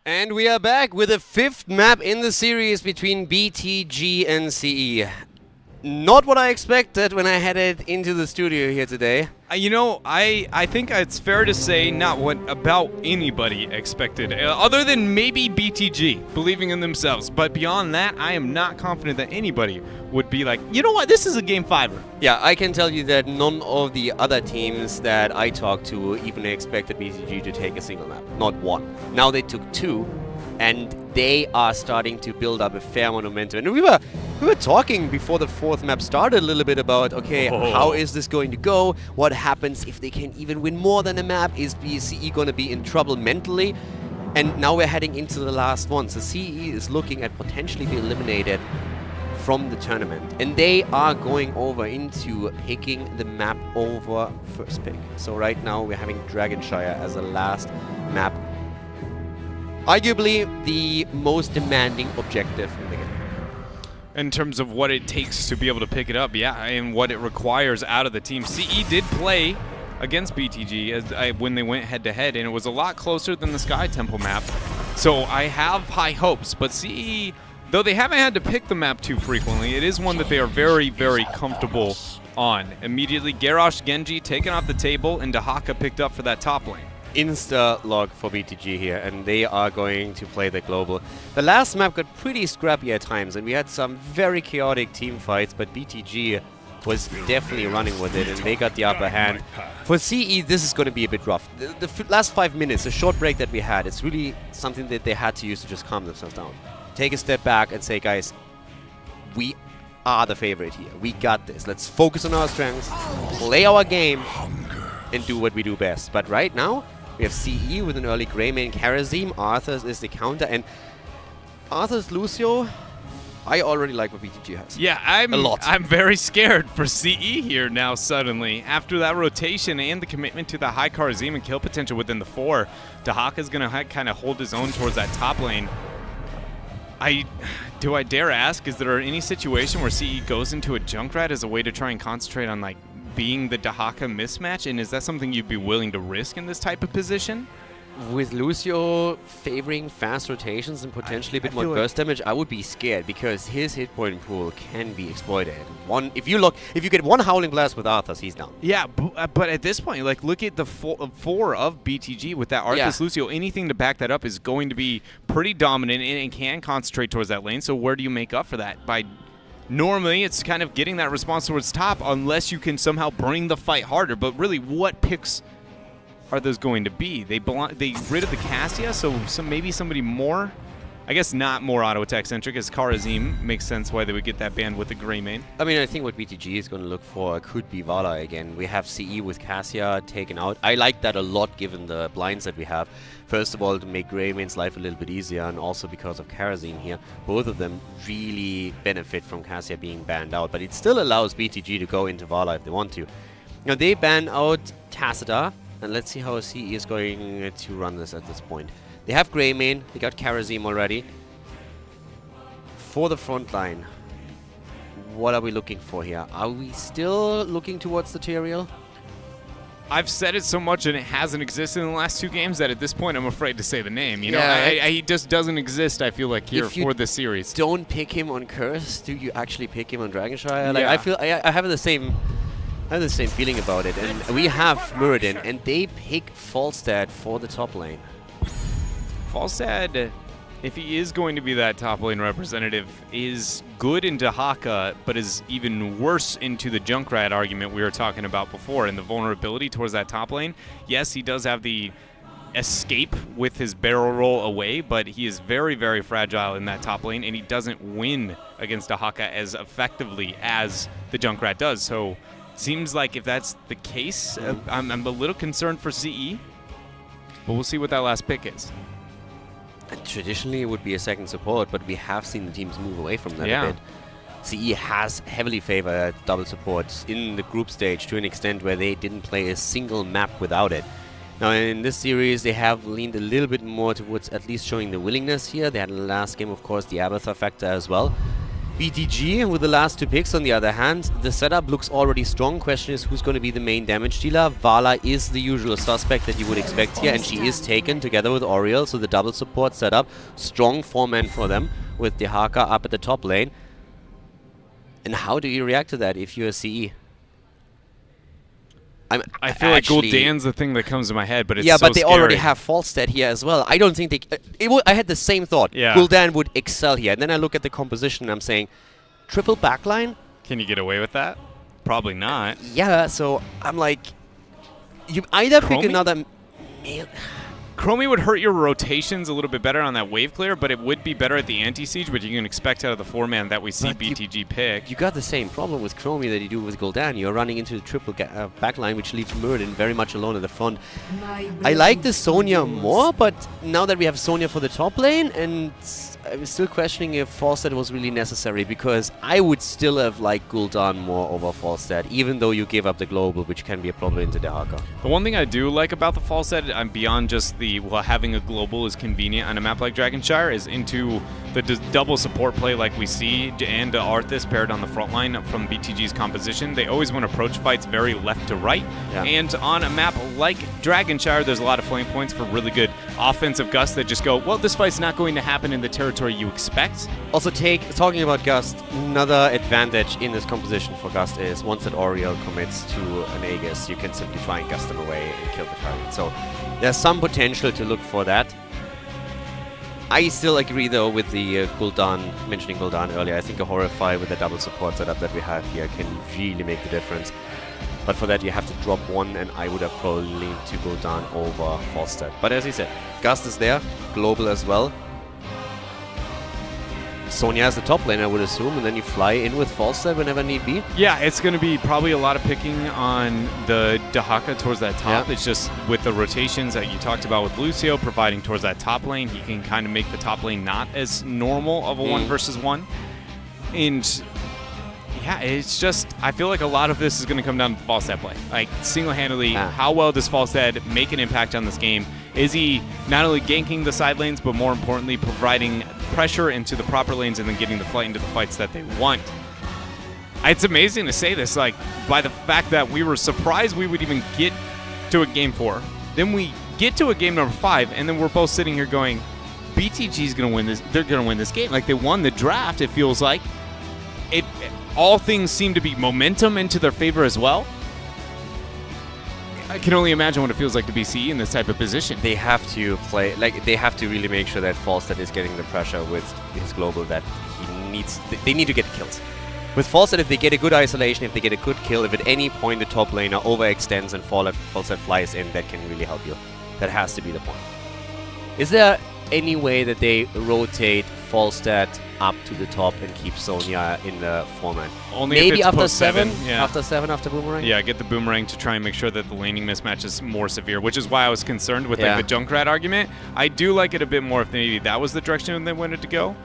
And we are back with the 5th map in the series between BTG and CE. Not what I expected when I headed into the studio here today. You know, I think it's fair to say not what about anybody expected, other than maybe BTG believing in themselves. But beyond that, I am not confident that anybody would be like, you know what, this is a game fiver. Yeah, I can tell you that none of the other teams that I talked to even expected BTG to take a single map. Not one. Now they took 2, and they are starting to build up a fair amount of momentum. And we were talking before the 4th map started a little bit about, okay, how is this going to go? What happens if they can even win more than a map? Is BCE going to be in trouble mentally? And now we're heading into the last one. So CE is looking at potentially being eliminated from the tournament. And they are going over into picking the map over first pick. So right now we're having Dragonshire as the last map. Arguably the most demanding objective in the game. In terms of what it takes to be able to pick it up, yeah, and what it requires out of the team. CE did play against BTG when they went head-to-head, and it was a lot closer than the Sky Temple map. So I have high hopes, but CE, though they haven't had to pick the map too frequently, it is one that they are very, very comfortable on. Immediately, Garrosh Genji taken off the table, and Dahaka picked up for that top lane. Insta-log for BTG here, and they are going to play the global. The last map got pretty scrappy at times, and we had some very chaotic team fights, but BTG was definitely running with it, and they got the upper hand. For CE, this is going to be a bit rough. The last 5 minutes, the short break that we had, it's really something that they had to use to just calm themselves down. Take a step back and say, guys, we are the favorite here. We got this. Let's focus on our strengths, play our game, and do what we do best. But right now, we have CE with an early Greymane Karazim. Arthur's is the counter, and Arthur's Lucio, I already like what BTG has. Yeah, I'm very scared for CE here now suddenly. After that rotation and the commitment to the high Karazim and kill potential within the 4, Dahaka's going to kind of hold his own towards that top lane. Do I dare ask, is there any situation where CE goes into a Junkrat as a way to try and concentrate on like being the Dahaka mismatch, and is that something you'd be willing to risk in this type of position? With Lucio favoring fast rotations and potentially a bit more burst damage, I would be scared because his hit point pool can be exploited. If you get one Howling Blast with Arthas, he's down. Yeah, but at this point, like, look at the 4 of BTG with that Arthas Lucio. Anything to back that up is going to be pretty dominant and can concentrate towards that lane. So where do you make up for that? Normally, it's kind of getting that response towards top unless you can somehow bring the fight harder. But really, what picks are those going to be? They rid of the Cassia, so maybe somebody more. I guess not more auto attack centric, as Karazim makes sense why they would get that banned with the Greymane. I mean, I think what BTG is going to look for could be Vala again. We have CE with Cassia taken out. I like that a lot given the blinds that we have. First of all, to make Greymane's life a little bit easier, and also because of Karazim here. Both of them really benefit from Cassia being banned out, but it still allows BTG to go into Vala if they want to. Now, they ban out Tacita, and let's see how CE is going to run this at this point. They have Greymane, they got Karazim already. For the front line, what are we looking for here? Are we still looking towards the Tyrael? I've said it so much and it hasn't existed in the last 2 games that at this point I'm afraid to say the name. You know, he just doesn't exist, I feel like, here for this series. Don't pick him on Curse, do you actually pick him on Dragonshire? Like, I have the same feeling about it. And we have Muradin, and they pick Falstad for the top lane. Falstad, if he is going to be that top lane representative, is good in Dahaka, but is even worse into the Junkrat argument we were talking about before, and the vulnerability towards that top lane. Yes, he does have the escape with his barrel roll away, but he is very, very fragile in that top lane, and he doesn't win against Dahaka as effectively as the Junkrat does. So, seems like if that's the case, I'm a little concerned for CE, but we'll see what that last pick is. Traditionally, it would be a second support, but we have seen the teams move away from that a bit. CE has heavily favored double supports in the group stage to an extent where they didn't play a single map without it. Now, in this series, they have leaned a little bit more towards at least showing the willingness here. They had in the last game, of course, the Abathur factor as well. BTG with the last 2 picks. On the other hand, the setup looks already strong. Question is who's going to be the main damage dealer. Vala is the usual suspect that you would expect here, and she is taken together with Oriel, so the double support setup. Strong 4-man for them with Dehaka up at the top lane. And how do you react to that if you're a CE? I feel like Gul'dan's the thing that comes to my head, but it's yeah, so but they scary. already have Falstad here as well. I don't think they... I had the same thought. Yeah. Gul'dan would excel here. And then I look at the composition and I'm saying, triple backline? Can you get away with that? Probably not. Yeah, so I'm like... You either pick Chromie? another... Chromie would hurt your rotations a little bit better on that wave clear, but it would be better at the anti-siege, which you can expect out of the 4-man that we see But BTG pick. You got the same problem with Chromie that you do with Gul'dan. You're running into the triple backline, which leaves Muradin very much alone at the front. I like the Sonya more, but now that we have Sonya for the top lane, and I'm still questioning if Falstad was really necessary, because I would still have liked Gul'dan more over Falstad, even though you give up the global, which can be a problem into Dehaka. The one thing I do like about the Falstad, beyond just the having a global is convenient on a map like Dragonshire, is into the double support play like we see, and Arthas paired on the front line from BTG's composition. They always want to approach fights very left to right, and on a map like Dragonshire, there's a lot of flame points for really good offensive Gust that just go, well, this fight's not going to happen in the territory you expect. Also, talking about Gust, another advantage in this composition for Gust is once that Oriel commits to an Aegis, you can simply try and Gust them away and kill the target. So there's some potential to look for that. I still agree, though, with the Gul'dan, mentioning Gul'dan earlier. I think a Horrify with the double support setup that we have here can really make the difference. But for that, you have to drop one, and I would have probably leaned to Gul'dan over Falstad. But as you said, Gust is there, global as well. Sonya is the top lane, I would assume, and then you fly in with Falstad whenever need be. Yeah, it's going to be probably a lot of picking on the Dehaka towards that top. Yeah. It's just with the rotations that you talked about with Lucio providing towards that top lane, he can kind of make the top lane not as normal of a 1 versus 1. And yeah, it's just, I feel like a lot of this is going to come down to the Falstad play. Like, single-handedly, how well does Falstad make an impact on this game? Is he not only ganking the side lanes, but more importantly, providing pressure into the proper lanes and then getting the flight into the fights that they want? It's amazing to say this, like, by the fact that we were surprised we would even get to a game 4. Then we get to a game number 5, and then we're both sitting here going, BTG's going to win this. They're going to win this game. Like, they won the draft, it feels like. All things seem to be momentum into their favor as well. I can only imagine what it feels like to be CE in this type of position. They have to play, like, they have to really make sure that Falstad is getting the pressure with his global that he needs. They need to get kills. With Falstad, if they get a good isolation, if they get a good kill, if at any point the top laner overextends and Falstad flies in, that can really help you. That has to be the point. Is there any way that they rotate Falstad up to the top and keep Sonya in the format? Only maybe if it's after post 7? Yeah. After 7, after Boomerang? Yeah, get the Boomerang to try and make sure that the laning mismatch is more severe, which is why I was concerned with like the Junkrat argument. I do like it a bit more if maybe that was the direction they wanted to go.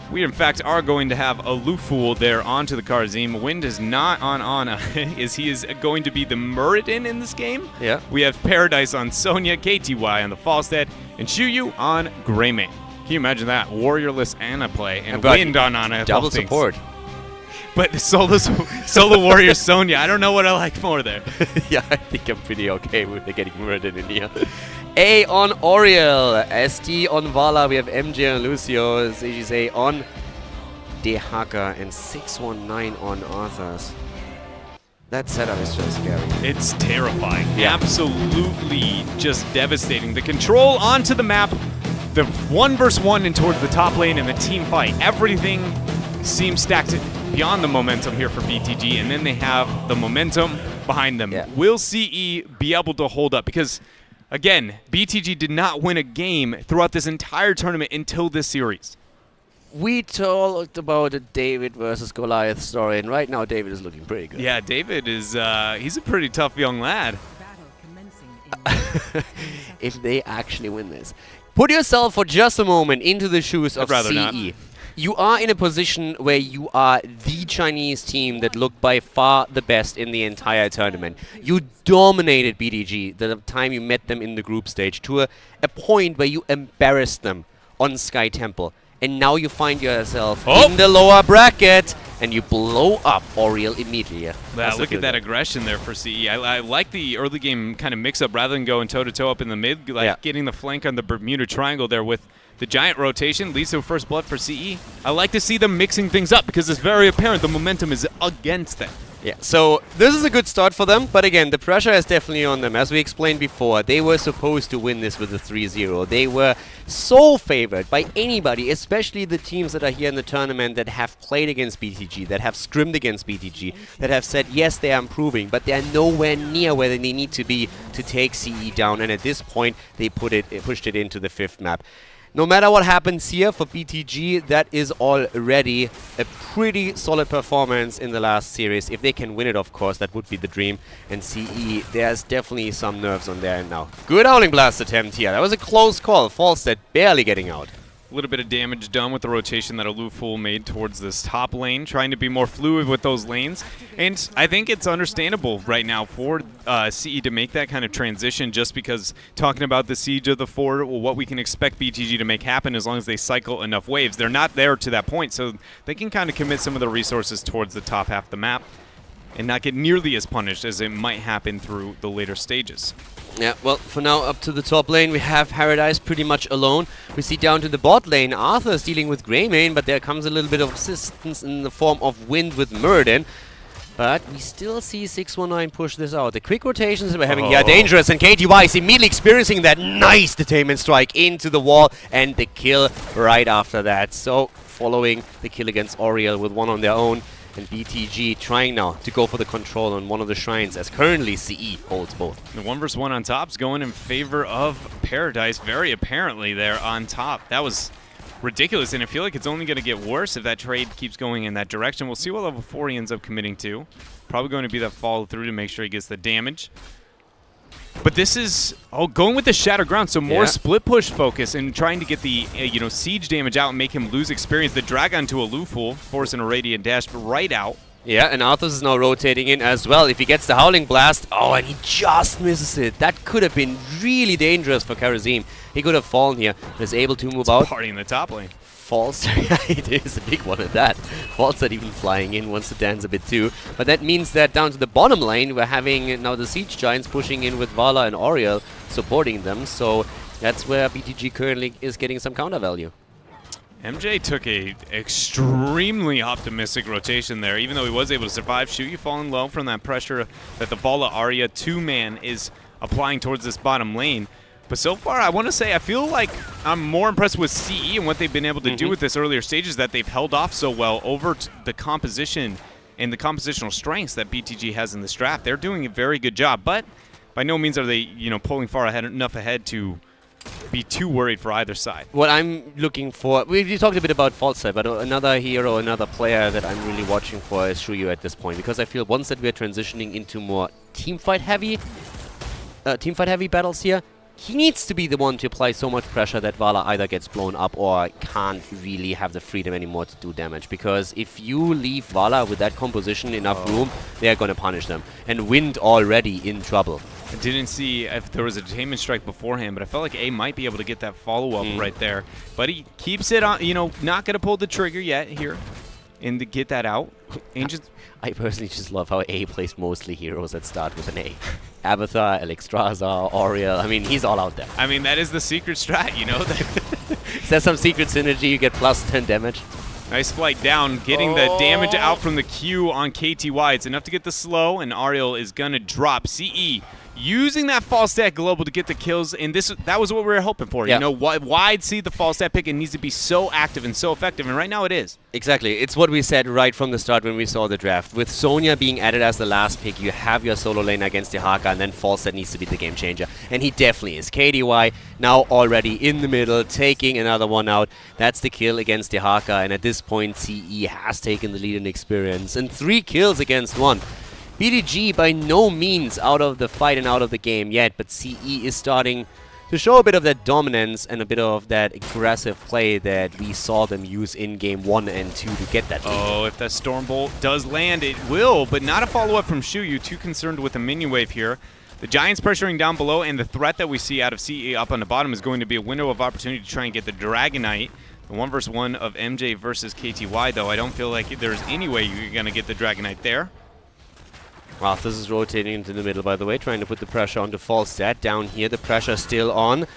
We, in fact, are going to have a Lufool there onto the Karzim. Wind is not on Ana. He is going to be the Muradin in this game. Yeah. We have Paradise on Sonya, KTY on the Falstad, and Shuyu on Greymane. Can you imagine that? Warriorless Ana play and Wind on Ana. Double support. But solo Warrior Sonya, I don't know what I like more there. Yeah, I think I'm pretty okay with getting Muradin in here. A on Oriel, ST on Vala, we have MJ on Lucio, CGC on Dehaka, and 619 on Arthas. That setup is just scary. It's terrifying. Yeah. Absolutely just devastating. The control onto the map, the 1 versus 1 and towards the top lane and the team fight. Everything seems stacked beyond the momentum here for BTG, and then they have the momentum behind them. Yeah. Will CE be able to hold up? Because again, BTG did not win a game throughout this entire tournament until this series. We talked about a David versus Goliath story, and right now David is looking pretty good. Yeah, David is, he's a pretty tough young lad. If they actually win this. Put yourself for just a moment into the shoes of CE. Not. You are in a position where you are the Chinese team that looked by far the best in the entire tournament. You dominated BTG the time you met them in the group stage to a point where you embarrassed them on Sky Temple. and now you find yourself in the lower bracket, and you blow up Oriel immediately. Yeah, look at that aggression there for CE. I like the early game kind of mix-up rather than going toe-to-toe up in the mid, like getting the flank on the Bermuda Triangle there with the giant rotation leads to a first blood for CE. I like to see them mixing things up because it's very apparent the momentum is against them. Yeah, so this is a good start for them, but again, the pressure is definitely on them. As we explained before, they were supposed to win this with a 3-0. They were so favored by anybody, especially the teams that are here in the tournament that have played against BTG, that have scrimmed against BTG, that have said, yes, they are improving, but they are nowhere near where they need to be to take CE down. And at this point, they pushed it into the 5th map. No matter what happens here for BTG, that is already a pretty solid performance in the last series. If they can win it, of course, that would be the dream. And CE, there's definitely some nerves on their end now. Good Howling Blast attempt here. That was a close call. Falstead barely getting out. A little bit of damage done with the rotation that Aluful made towards this top lane, trying to be more fluid with those lanes. And I think it's understandable right now for CE to make that kind of transition, just because talking about the siege of the fort, well, what we can expect BTG to make happen as long as they cycle enough waves. They're not there to that point, so they can kind of commit some of the resources towards the top half of the map and not get nearly as punished as it might happen through the later stages. Yeah, well, for now, up to the top lane, we have Paradise pretty much alone. We see down to the bot lane, Arthur's dealing with Greymane, but there comes a little bit of assistance in the form of Wind with Muradin. But we still see 619 push this out. The quick rotations that we're having here are dangerous, and KTY is immediately experiencing that nice detainment strike into the wall, and the kill right after that. So, following the kill against Oriel with one on their own, and BTG trying now to go for the control on one of the shrines, as currently CE holds both. The 1v1 on top's going in favor of Paradise, very apparently there on top. That was ridiculous, and I feel like it's only going to get worse if that trade keeps going in that direction. We'll see what level 4 he ends up committing to. Probably going to be that follow through to make sure he gets the damage. But this is going with the Shattered Ground, so more split push focus and trying to get the siege damage out and make him lose experience. The Dragon to Aluful, forcing a Radiant Dash right out. Yeah, and Arthur is now rotating in as well. If he gets the Howling Blast, and he just misses it. That could have been really dangerous for Karazim. He could have fallen here, but is able to move out. Party in the top lane. Falstad, it is a big one at that. Falstad even flying in, wants to dance a bit too. But that means that down to the bottom lane, we're having now the Siege Giants pushing in with Vala and Oriel supporting them. So that's where BTG currently is getting some counter value. MJ took a extremely optimistic rotation there, even though he was able to survive. Shuyu falling low from that pressure that the Vala Arya 2-man is applying towards this bottom lane. But so far, I want to say I feel like I'm more impressed with CE and what they've been able to do with this earlier stages, that they've held off so well over the composition and the compositional strengths that BTG has in this draft. They're doing a very good job, but by no means are they, pulling far enough ahead to be too worried for either side. What I'm looking for, we talked a bit about Falstad, but another hero, another player that I'm really watching for is Shuyu at this point, because I feel once that we're transitioning into more teamfight heavy battles here, he needs to be the one to apply so much pressure that Vala either gets blown up or can't really have the freedom anymore to do damage. Because if you leave Vala with that composition enough room, they're going to punish them. And Wind already in trouble. I didn't see if there was a detainment strike beforehand, but I felt like A might be able to get that follow-up right there. But he keeps it on, not going to pull the trigger yet here and to get that out. Ancients. I personally just love how A plays mostly heroes that start with an A. Abathar, Alexstrasza, Oriel. I mean, he's all out there. I mean, that is the secret strat, Is there some secret synergy? You get plus 10 damage. Nice flight down, getting the damage out from the Q on KTY. It's enough to get the slow, and Ariel is going to drop. CE using that false stat global to get the kills, and that was what we were hoping for. Yeah. Wide see the false stat pick, and needs to be so active and so effective, and right now it is. Exactly. It's what we said right from the start when we saw the draft. With Sonya being added as the last pick, you have your solo lane against the Haka, and then false stat needs to be the game changer. And he definitely is. KDY now already in the middle, taking another one out. That's the kill against the Haka, and at this point, CE has taken the lead in experience. And 3 kills against 1. BTG by no means out of the fight and out of the game yet, but CE is starting to show a bit of that dominance and a bit of that aggressive play that we saw them use in Game 1 and 2 to get that lead. Oh, if that Stormbolt does land, it will, but not a follow-up from Shuyu. Too concerned with the minion wave here. The Giants pressuring down below, and the threat that we see out of CE up on the bottom is going to be a window of opportunity to try and get the Dragonite The 1v1 of MJ versus KTY, though, I don't feel like there's any way you're going to get the Dragonite there. Arthas is rotating into the middle, by the way, trying to put the pressure onto Falstad. Down here, the pressure still on.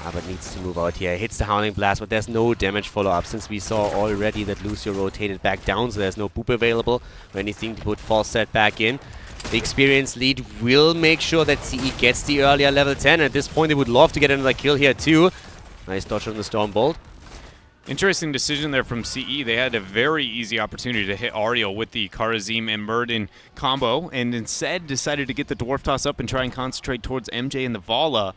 But needs to move out here. Hits the Howling Blast, but there's no damage follow-up since we saw already that Lucio rotated back down, so there's no boop available or anything to put Falstad back in. The experienced lead will make sure that CE gets the earlier level 10. At this point, they would love to get another kill here too. Nice dodge on the Stormbolt. Interesting decision there from CE. They had a very easy opportunity to hit Ariel with the Karazim and Murden combo, and instead decided to get the Dwarf Toss up and try and concentrate towards MJ and the Vala.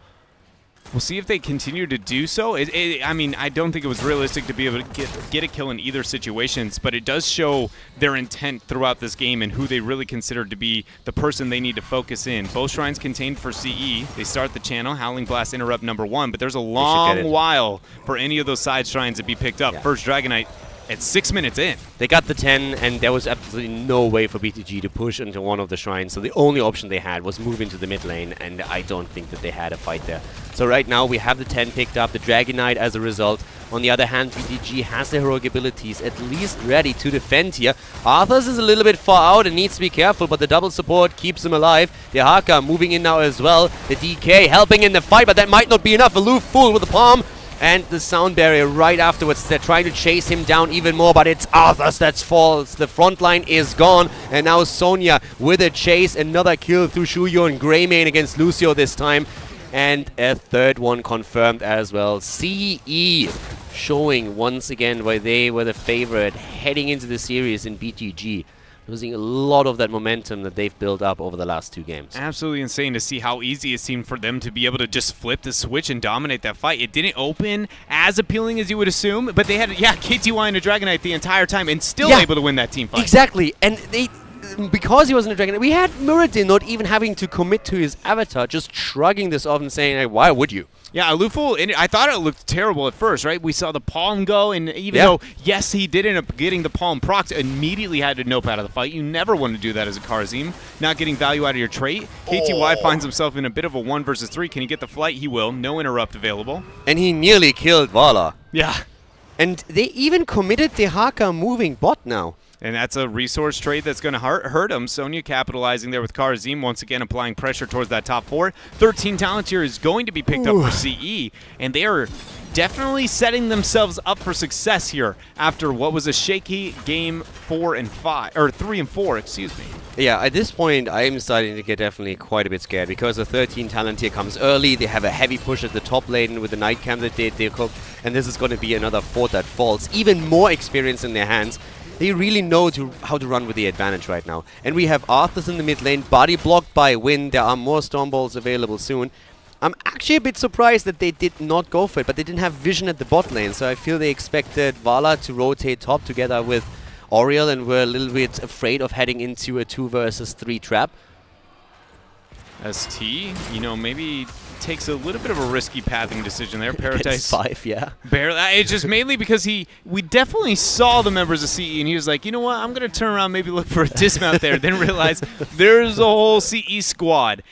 We'll see if they continue to do so. I mean, I don't think it was realistic to be able to get a kill in either situations, but it does show their intent throughout this game and who they really consider to be the person they need to focus in. Both shrines contained for CE. They start the channel, Howling Blast interrupt #1, but there's a long while for any of those side shrines to be picked up. Yeah. First Dragonite at 6 minutes in. They got the 10, and there was absolutely no way for BTG to push into one of the shrines, so the only option they had was move into the mid lane, and I don't think that they had a fight there. So right now we have the 10 picked up, the Dragonite as a result. On the other hand, BTG has the heroic abilities at least ready to defend here. Arthas is a little bit far out and needs to be careful, but the double support keeps him alive. The Haka moving in now as well. The DK helping in the fight, but that might not be enough. Aloof Fool with the palm. And the sound barrier right afterwards. They're trying to chase him down even more, but it's Arthas that's false. The front line is gone. And now Sonya with a chase. Another kill through Shuyo and Greymane against Lucio this time. And a third one confirmed as well. CE showing once again why they were the favorite heading into the series in BTG. Losing a lot of that momentum that they've built up over the last 2 games. Absolutely insane to see how easy it seemed for them to be able to just flip the switch and dominate that fight. It didn't open as appealing as you would assume, but they had, KTY and a Dragonite the entire time and still able to win that team fight. Exactly, and they, because he wasn't a Dragonite, we had Muradin not even having to commit to his avatar, just shrugging this off and saying, hey, why would you? Yeah, Aluful, I thought it looked terrible at first, right? We saw the palm go, and even though, yes, he did end up getting the palm procced, immediately had to nope out of the fight. You never want to do that as a Karazim, not getting value out of your trait. KTY finds himself in a bit of a 1 versus 3. Can he get the flight? He will. No interrupt available. And he nearly killed Vala. Yeah. And they even committed the Haka moving bot now. And that's a resource trade that's going to hurt him. Sonya capitalizing there with Karazim, once again applying pressure towards that top 4. 13 talent here is going to be picked up for CE, and they are definitely setting themselves up for success here after what was a shaky game 3 and 4, excuse me. Yeah, at this point, I'm starting to get definitely quite a bit scared because the 13 talent here comes early. They have a heavy push at the top lane with the night camp that they cooked, and this is going to be another fort that falls. Even more experience in their hands. They really know how to run with the advantage right now. And we have Arthas in the mid lane, body blocked by Wind. There are more Stormbolts available soon. I'm actually a bit surprised that they did not go for it, but they didn't have vision at the bot lane, so I feel they expected Vala to rotate top together with Oriel and were a little bit afraid of heading into a 2 versus 3 trap. ST, maybe takes a little bit of a risky pathing decision there. Paradise 5, yeah. Barely. It's just mainly because we definitely saw the members of CE, and he was like, you know what, I'm going to turn around, maybe look for a dismount there, then realize there's a whole CE squad.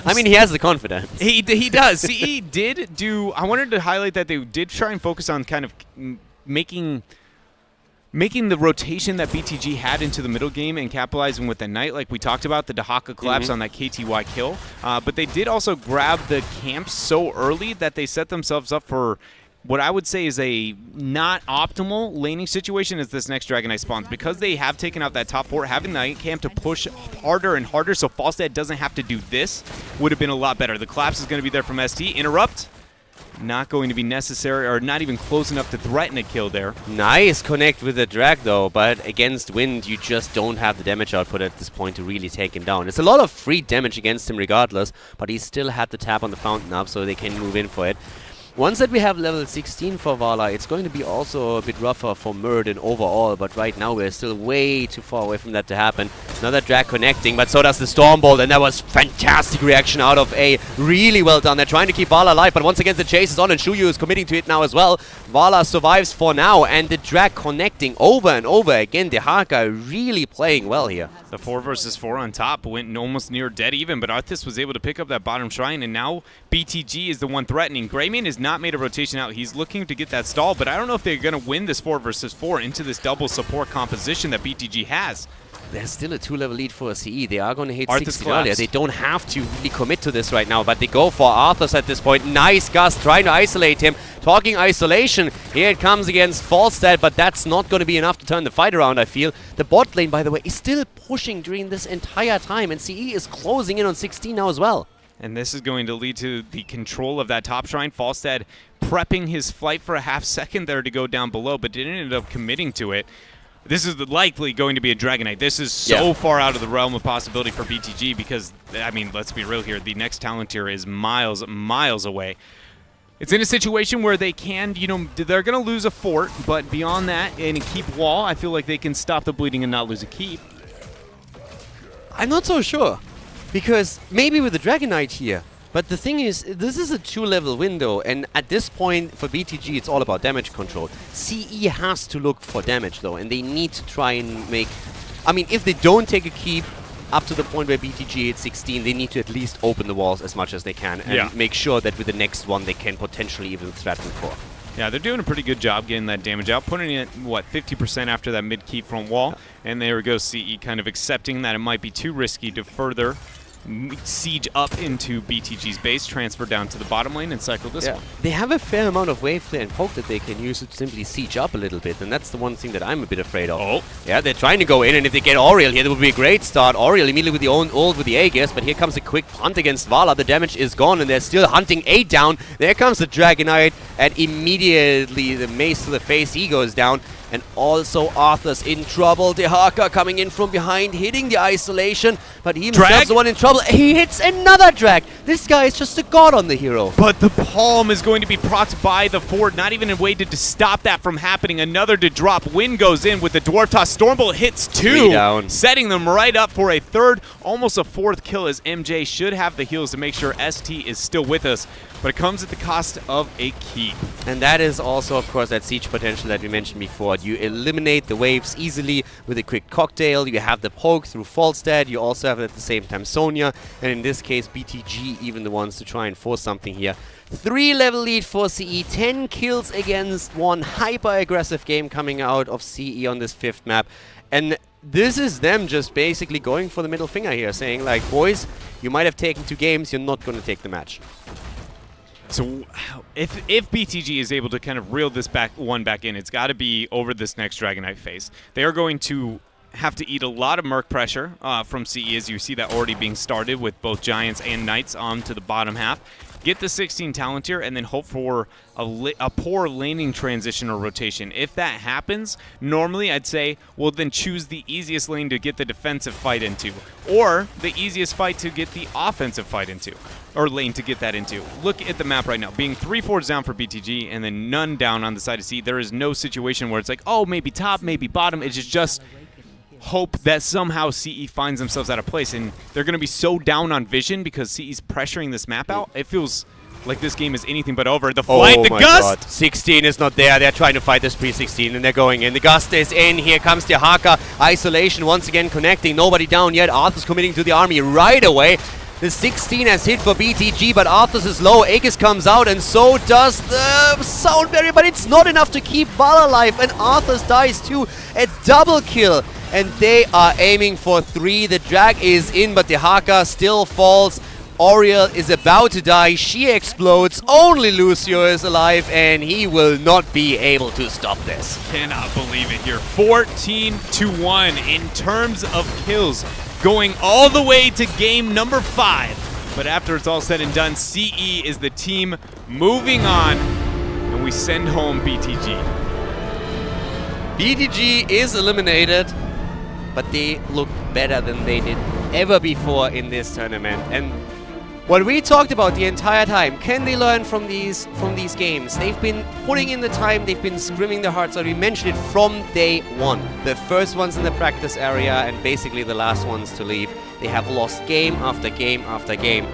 I mean, he has the confidence. He does. CE did do, I wanted to highlight that they did try and focus on kind of making the rotation that BTG had into the middle game and capitalizing with the Knight, like we talked about, the Dahaka collapse on that KTY kill. But they did also grab the camps so early that they set themselves up for what I would say is a not optimal laning situation as this next Dragonite spawns. Because they have taken out that top 4, having the Night Camp to push harder and harder so Falstad doesn't have to do this would have been a lot better. The collapse is going to be there from ST. Interrupt. Not going to be necessary, or not even close enough to threaten a kill there. Nice connect with the drag though, but against Wind you just don't have the damage output at this point to really take him down. It's a lot of free damage against him regardless, but he still had to tap on the fountain up so they can move in for it. Once that we have level 16 for Vala, it's going to be also a bit rougher for Muradin overall, but right now we're still way too far away from that to happen. Another drag connecting, but so does the Stormbolt, and that was fantastic reaction out of A. Really well done. They're trying to keep Vala alive, but once again the chase is on, and Shuyu is committing to it now as well. Vala survives for now, and the drag connecting over and over again. The Haka really playing well here. The 4 versus 4 on top went almost near dead even, but Arthas was able to pick up that bottom shrine, and now BTG is the one threatening. Greymane is not made a rotation out. He's looking to get that stall, but I don't know if they're going to win this 4 versus 4 into this double support composition that BTG has. There's still a 2-level lead for CE. They are going to hit Arthas 16 collapse. earlier. They don't have to really commit to this right now, but they go for Arthas at this point. Nice Gust trying to isolate him. Talking isolation. Here it comes against Falstad, but that's not going to be enough to turn the fight around, I feel. The bot lane, by the way, is still pushing during this entire time, and CE is closing in on 16 now as well. And this is going to lead to the control of that top shrine. Falstad prepping his flight for a half second there to go down below, but didn't end up committing to it. This is likely going to be a Dragon Knight. This is so far out of the realm of possibility for BTG because, I mean, let's be real here. The next talent tier is miles, miles away. It's in a situation where they can, you know, they're going to lose a fort, but beyond that, in a keep wall, I feel like they can stop the bleeding and not lose a keep. I'm not so sure, because maybe with the Dragon Knight here, but the thing is, this is a 2-level window, and at this point, for BTG, it's all about damage control. CE has to look for damage, though, and they need to try and make... I mean, if they don't take a keep up to the point where BTG hits 16, they need to at least open the walls as much as they can and make sure that with the next one, they can potentially even threaten core. Yeah, they're doing a pretty good job getting that damage out, putting it, what, 50% after that mid-keep front wall, and there we go, CE kind of accepting that it might be too risky to further siege up into BTG's base, transfer down to the bottom lane, and cycle this one. They have a fair amount of wave clear and poke that they can use to simply siege up a little bit, and that's the one thing that I'm a bit afraid of. Oh. Yeah, they're trying to go in, and if they get Oriel here, that would be a great start. Oriel immediately with the own ult with the Aegis, but here comes a quick hunt against Vala. The damage is gone, and they're still hunting 8 down. There comes the Dragon Knight, and immediately the mace to the face, he goes down. And also Arthur's in trouble. Dehaka coming in from behind, hitting the isolation, but he himself's the one in trouble. He hits another drag. This guy is just a god on the hero. But the palm is going to be procced by the fort. Not even a way to stop that from happening. Another to drop. Wind goes in with the Dwarf Toss. Stormbolt hits 2, down, setting them right up for a 3rd, almost a 4th kill, as MJ should have the heals to make sure ST is still with us. But it comes at the cost of a keep. And that is also, of course, that siege potential that we mentioned before. You eliminate the waves easily with a quick cocktail. You have the poke through Falstad. You also have at the same time Sonya. And in this case, BTG even the ones to try and force something here. 3-level lead for CE. 10 kills against 1. Hyper-aggressive game coming out of CE on this 5th map. And this is them just basically going for the middle finger here, saying like, boys, you might have taken 2 games. You're not going to take the match. So if BTG is able to kind of reel this one back in, it's got to be over this next Dragon Knight phase. They are going to have to eat a lot of Merc pressure from CE, as you see that already being started with both Giants and Knights onto the bottom half. Get the 16 talent tier, and then hope for a poor laning transition or rotation. If that happens, normally I'd say, well, then choose the easiest lane to get the defensive fight into, or the easiest fight to get the offensive fight into, or lane to get that into. Look at the map right now, being 3 forwards down for BTG, and then none down on the side of C. There is no situation where it's like, oh, maybe top, maybe bottom. It's just hope that somehow CE finds themselves out of place, and they're going to be so down on vision because CE's pressuring this map out. It feels like this game is anything but over. The flight, the gust! God. 16 is not there. They're trying to fight this pre-16, and they're going in. The gust is in. Here comes the Haka. Isolation once again connecting. Nobody down yet. Arthur's committing to the army right away. The 16 has hit for BTG, but Arthur's is low. Aegis comes out, and so does the sound barrier, but it's not enough to keep Val alive, and Arthur's dies too. A double kill. And they are aiming for 3. The drag is in, but the Haka still falls. Oriel is about to die. She explodes. Only Lucio is alive, and he will not be able to stop this. Cannot believe it here. 14-1 in terms of kills, going all the way to game number 5. But after it's all said and done, CE is the team moving on, and we send home BTG. BTG is eliminated, but they look better than they did ever before in this tournament. And what we talked about the entire time, can they learn from these games? They've been putting in the time, they've been scrimming their hearts out. We mentioned it from day 1. The first ones in the practice area and basically the last ones to leave. They have lost game after game after game.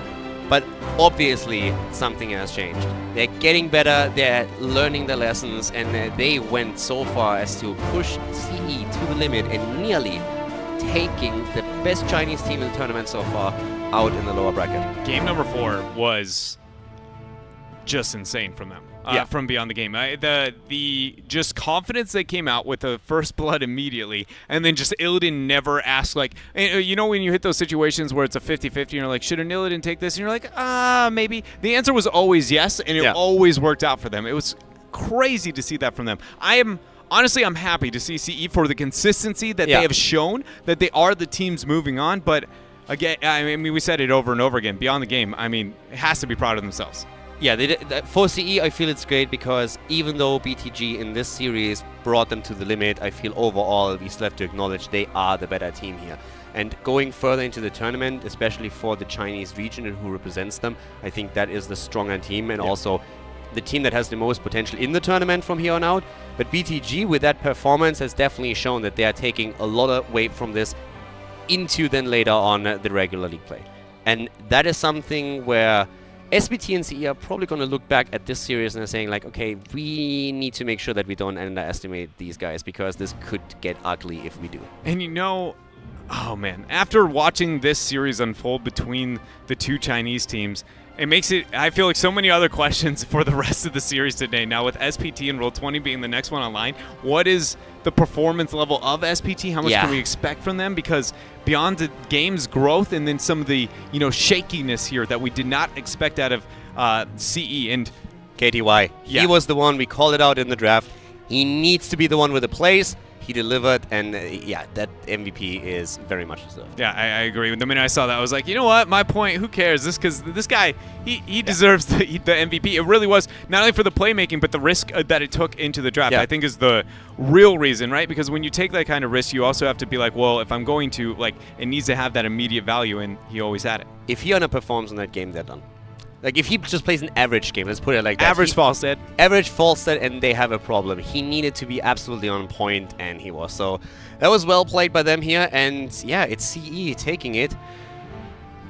But obviously, something has changed. They're getting better, they're learning the lessons, and they went so far as to push CE to the limit and nearly taking the best Chinese team in the tournament so far out in the lower bracket. Game number 4 was just insane from them, from Beyond the Game. The just confidence they came out with the first blood immediately, and then just Illidan never asked, like, you know when you hit those situations where it's a 50-50 and you're like, should an Illidan take this? And you're like, maybe. The answer was always yes, and it always worked out for them. It was crazy to see that from them. Honestly, I'm happy to see CE for the consistency that they have shown, that they are the teams moving on, but again, I mean, we said it over and over again, Beyond the Game, I mean, it has to be proud of themselves. Yeah, for CE, I feel it's great because even though BTG in this series brought them to the limit, I feel overall we still have to acknowledge they are the better team here. And going further into the tournament, especially for the Chinese region and who represents them, I think that is the stronger team and also the team that has the most potential in the tournament from here on out. But BTG, with that performance, has definitely shown that they are taking a lot of weight from this into then later on the regular league play. And that is something where SBT and CE are probably going to look back at this series and are saying like, okay, we need to make sure that we don't underestimate these guys because this could get ugly if we do. And you know, oh man, after watching this series unfold between the two Chinese teams, it makes it, I feel like, so many other questions for the rest of the series today. Now with SPT and Roll20 being the next one online, what is the performance level of SPT? How much can we expect from them? Because beyond the game's growth and then some of the, you know, shakiness here that we did not expect out of CE and KTY. He was the one, we called it out in the draft. He needs to be the one with the plays. He delivered, and yeah, that MVP is very much deserved. Yeah, I agree. The minute I saw that, I was like, you know what? My point. Who cares? Because this guy, he deserves the MVP. It really was not only for the playmaking, but the risk that it took into the draft. I think is the real reason, right? Because when you take that kind of risk, you also have to be like, well, if I'm going to, like, it needs to have that immediate value, and he always had it. If he underperforms in that game, they're done. Like, if he just plays an average game, let's put it like that. Average Falstead. Average Falstead, and they have a problem. He needed to be absolutely on point, and he was. So that was well played by them here, and yeah, it's CE taking it.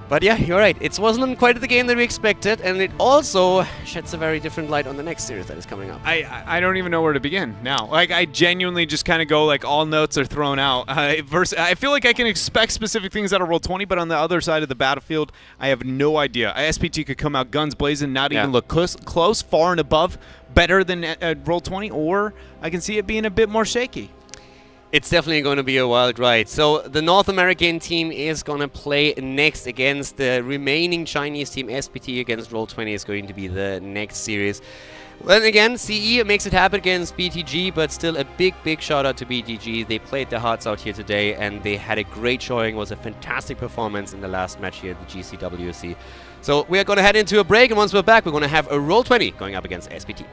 But yeah, you're right. It wasn't quite the game that we expected, and it also sheds a very different light on the next series that is coming up. I don't even know where to begin now. Like, I genuinely just kind of go, like, all notes are thrown out. I feel like I can expect specific things out of Roll20, but on the other side of the battlefield, I have no idea. SPT could come out guns blazing, not even look close, far and above, better than Roll20, or I can see it being a bit more shaky. It's definitely going to be a wild ride. So the North American team is going to play next against the remaining Chinese team. SPT against Roll20 is going to be the next series. Then again, CE makes it happen against BTG, but still a big shout out to BTG. They played their hearts out here today, and they had a great showing. It was a fantastic performance in the last match here at the GCWC. So we are going to head into a break, and once we're back, we're going to have a Roll20 going up against SPT.